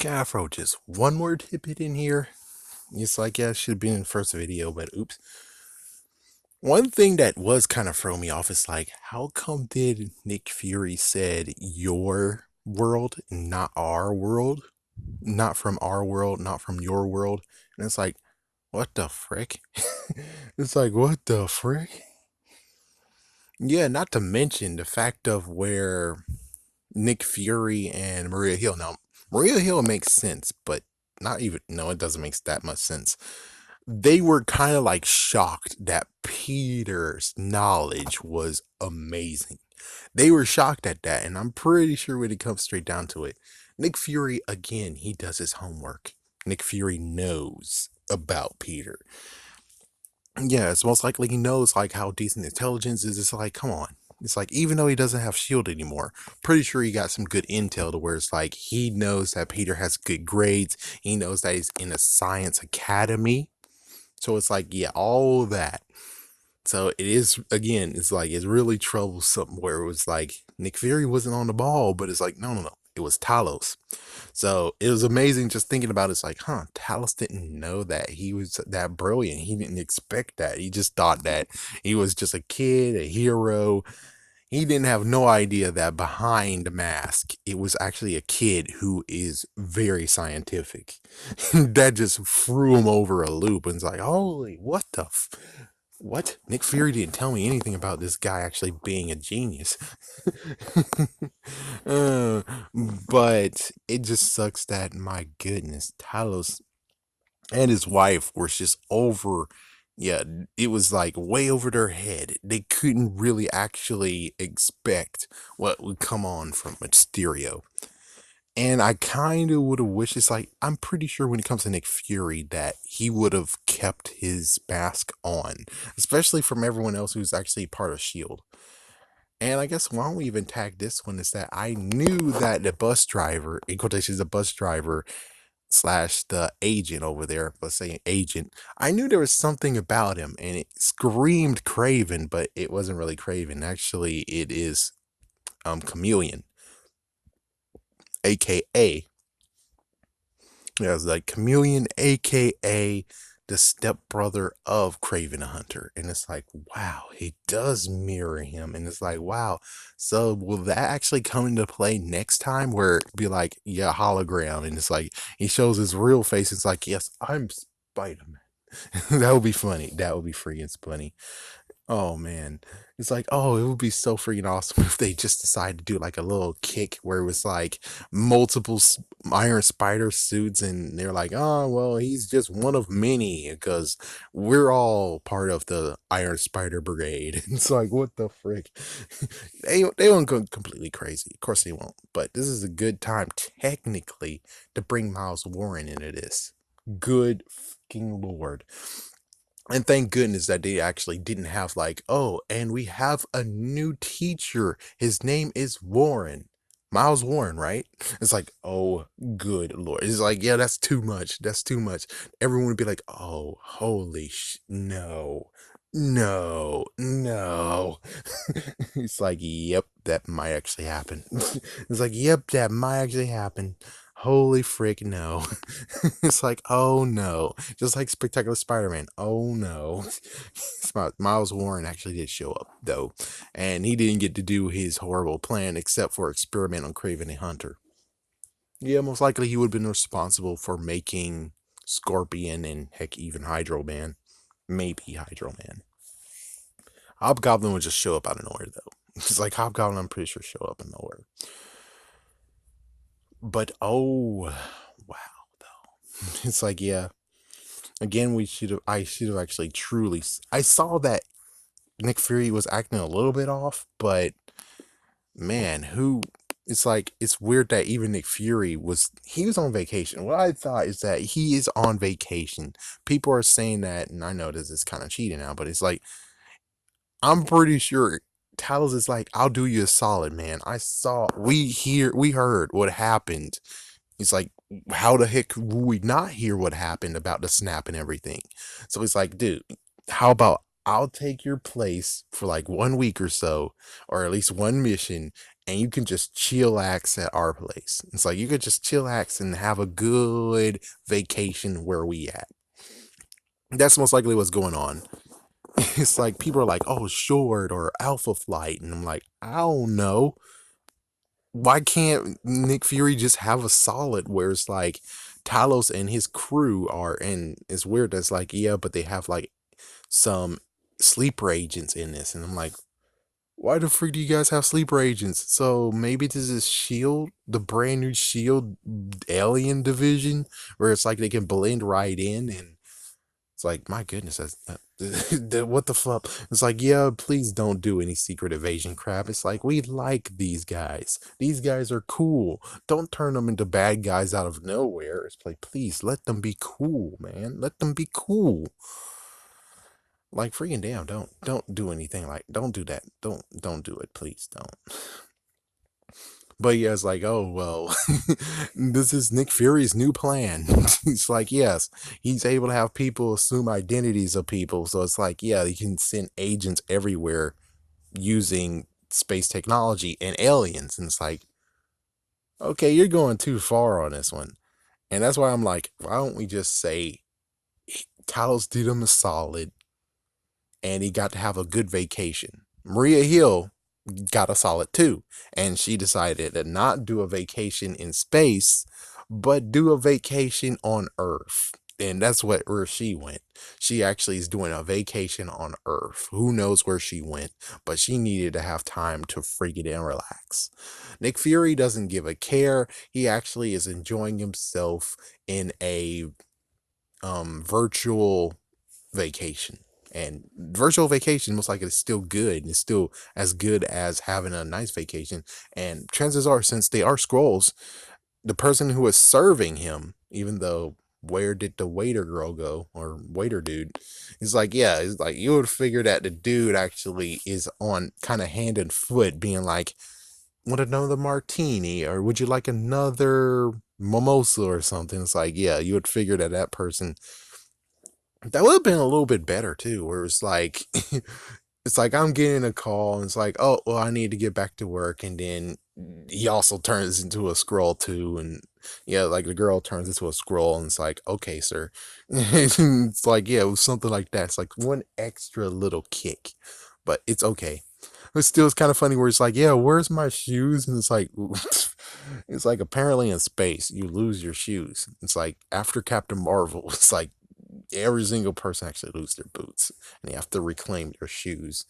Afro, just one more tidbit in here. It's like, yeah, it should have been in the first video, but oops. One thing that was kind of throwing me off is like, how come did Nick Fury said your world, not our world? Not from our world, not from your world. And it's like, what the frick? It's like, what the frick? Yeah, not to mention the fact of where Nick Fury and Maria Hill. Now, Maria Hill makes sense, but not even, no, it doesn't make that much sense. They were kind of like shocked that Peter's knowledge was amazing. They were shocked at that, and I'm pretty sure when it comes straight down to it, Nick Fury, again, he does his homework. Nick Fury knows about Peter. Yeah, it's most likely he knows like how decent intelligence is. It's like, come on. It's like, even though he doesn't have shield anymore, pretty sure he got some good intel to where it's like he knows that Peter has good grades. He knows that he's in a science academy. So it's like, yeah, all that. So it is, again, it's like, it's really troublesome where it was like Nick Fury wasn't on the ball, but it's like, no, no, no. It was Talos. So it was amazing just thinking about it. It's like, huh, Talos didn't know that he was that brilliant. He didn't expect that. He just thought that he was just a kid, a hero. He didn't have no idea that behind the mask, it was actually a kid who is very scientific. That just threw him over a loop and it's like, holy, what the what? Nick Fury didn't tell me anything about this guy actually being a genius. uh, but it just sucks that, my goodness, Talos and his wife were just over. Yeah, it was like way over their head. They couldn't really actually expect what would come on from Mysterio. And I kind of would have wished, it's like, I'm pretty sure when it comes to Nick Fury that he would have kept his mask on, especially from everyone else who's actually part of S.H.I.E.L.D. And I guess why don't we even tag this one is that I knew that the bus driver, in quotations, the bus driver slash the agent over there, let's say agent, I knew there was something about him and it screamed Craven, but it wasn't really Craven. Actually, it is Chameleon, aka, yeah, it's like Chameleon, aka the stepbrother of Craven the Hunter. And it's like, wow, he does mirror him. And it's like, wow. So will that actually come into play next time where it be like, yeah, hologram? And it's like, he shows his real face. It's like, yes, I'm Spider-Man. That would be funny. That would be freaking funny. Oh man, it's like, oh, it would be so freaking awesome if they just decided to do like a little kick where it was like multiple Iron Spider suits, and they're like, oh, well, he's just one of many because we're all part of the Iron Spider Brigade. It's like, what the frick? They won't go completely crazy. Of course they won't. But this is a good time technically to bring Miles Warren into this. Good fucking lord. And thank goodness that they actually didn't have like, oh, and we have a new teacher. His name is Warren. Miles Warren, right? It's like, oh, good lord. It's like, yeah, that's too much. That's too much. Everyone would be like, oh, holy no. No, no. It's like, yep, that might actually happen. It's like, yep, that might actually happen. Holy frick, no. It's like, oh no. Just like Spectacular Spider-Man. Oh no. Miles Warren actually did show up, though. And he didn't get to do his horrible plan except for experiment on Craven the Hunter. Yeah, most likely he would have been responsible for making Scorpion and heck, even Hydro Man. Maybe Hydro Man. Hobgoblin would just show up out of nowhere, though. It's like Hobgoblin, I'm pretty sure, show up in nowhere. But oh, wow, though. It's like, yeah. Again, I should have actually truly. I saw that Nick Fury was acting a little bit off, but man, it's like, it's weird that even Nick Fury he was on vacation. What I thought is that he is on vacation. People are saying that, and I know this is kind of cheating now, but it's like, I'm pretty sure Talos is like, I'll do you a solid, man. We heard what happened. He's like, how the heck would we not hear what happened about the snap and everything? So he's like, dude, how about I'll take your place for like 1 week or so, or at least one mission, and you can just chillax at our place. It's like you could just chillax and have a good vacation where we at. That's most likely what's going on. It's like people are like, oh, short or alpha flight. And I'm like, I don't know. Why can't Nick Fury just have a solid where it's like Talos and his crew are, and it's weird that's like, yeah, but they have like some sleeper agents in this. And I'm like, why the freak do you guys have sleeper agents? So maybe this is Shield, the brand new Shield alien division, where it's like they can blend right in, and it's like, my goodness, what the fuck? It's like, yeah, please don't do any secret evasion crap. It's like, we like these guys. These guys are cool. Don't turn them into bad guys out of nowhere. It's like, please let them be cool, man. Let them be cool. Like, freaking damn, don't do anything like, don't do that. Don't do it, please don't. But yeah, it's like, oh, well, this is Nick Fury's new plan. It's like, yes, he's able to have people assume identities of people. So it's like, yeah, you can send agents everywhere using space technology and aliens. And it's like, okay, you're going too far on this one. And that's why I'm like, why don't we just say Talos did him a solid and he got to have a good vacation? Maria Hill got a solid too. And she decided to not do a vacation in space, but do a vacation on Earth. And that's where she went. She actually is doing a vacation on Earth. Who knows where she went, but she needed to have time to freak it and relax. Nick Fury doesn't give a care. He actually is enjoying himself in a virtual vacation. And virtual vacation looks like it's still good. It's still as good as having a nice vacation. And chances are, since they are scrolls, the person who is serving him, even though where did the waiter girl go or waiter dude? He's like, yeah, it's like you would figure that the dude actually is on kind of hand and foot, being like, want another martini or would you like another mimosa or something? It's like, yeah, you would figure that that person, that would have been a little bit better too, where it's like it's like I'm getting a call and it's like, oh, well, I need to get back to work, and then he also turns into a scroll too, and yeah, like the girl turns into a scroll, and it's like, okay, sir. It's like, yeah, it was something like that. It's like one extra little kick, but it's okay. But still, it's kind of funny where it's like, yeah, where's my shoes? And it's like, it's like apparently in space you lose your shoes. It's like after Captain Marvel, it's like every single person actually lose their boots and they have to reclaim their shoes.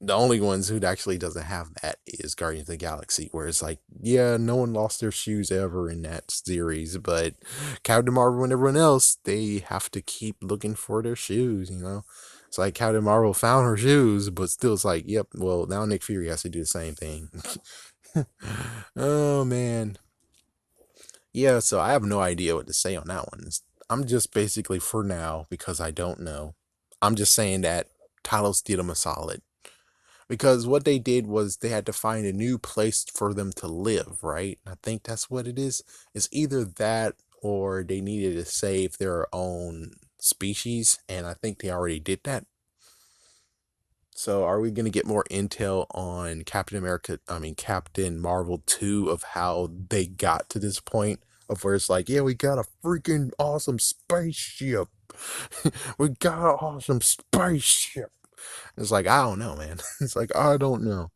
The only ones who actually doesn't have that is Guardians of the Galaxy, where it's like, yeah, no one lost their shoes ever in that series, but Captain Marvel and everyone else, they have to keep looking for their shoes, you know? It's like Captain Marvel found her shoes, but still it's like, yep, well, now Nick Fury has to do the same thing. Oh, man. Yeah, so I have no idea what to say on that one. I'm just basically, for now, because I don't know, I'm just saying that Talos did him a solid. Because what they did was they had to find a new place for them to live, right? I think that's what it is. It's either that or they needed to save their own species, and I think they already did that. So are we going to get more intel on Captain Marvel 2 of how they got to this point of where it's like, yeah, we got a freaking awesome spaceship. We got an awesome spaceship. It's like, I don't know, man. It's like, I don't know.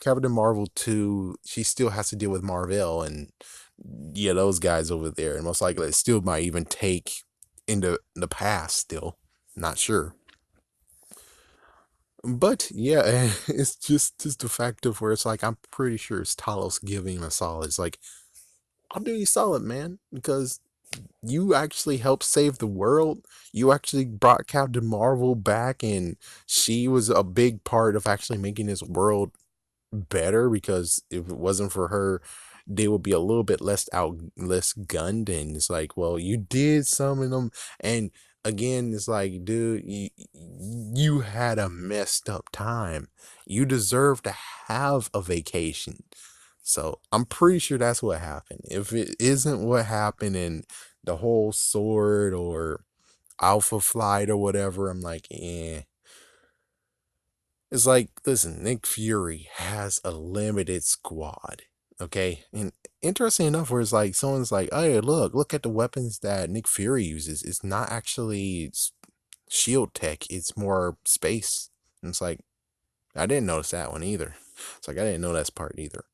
Captain Marvel 2, she still has to deal with Marvel and yeah, those guys over there. And most likely it still might even take into the past still. Not sure. But yeah, it's just the fact of where it's like I'm pretty sure it's Talos giving him a solid. It's like, I'll do you solid, man, because you actually helped save the world. You actually brought Captain Marvel back, and she was a big part of actually making this world better, because if it wasn't for her, they would be a little bit less gunned. And it's like, well, you did summon them, and again, it's like, dude, you had a messed up time. You deserve to have a vacation. So I'm pretty sure that's what happened. If it isn't what happened in the whole sword or alpha flight or whatever, I'm like, eh. It's like, listen, Nick Fury has a limited squad. Okay. And interesting enough, where it's like someone's like, hey, look at the weapons that Nick Fury uses. It's not actually shield tech, it's more space. And it's like, I didn't notice that one either. It's like, I didn't know that's part either.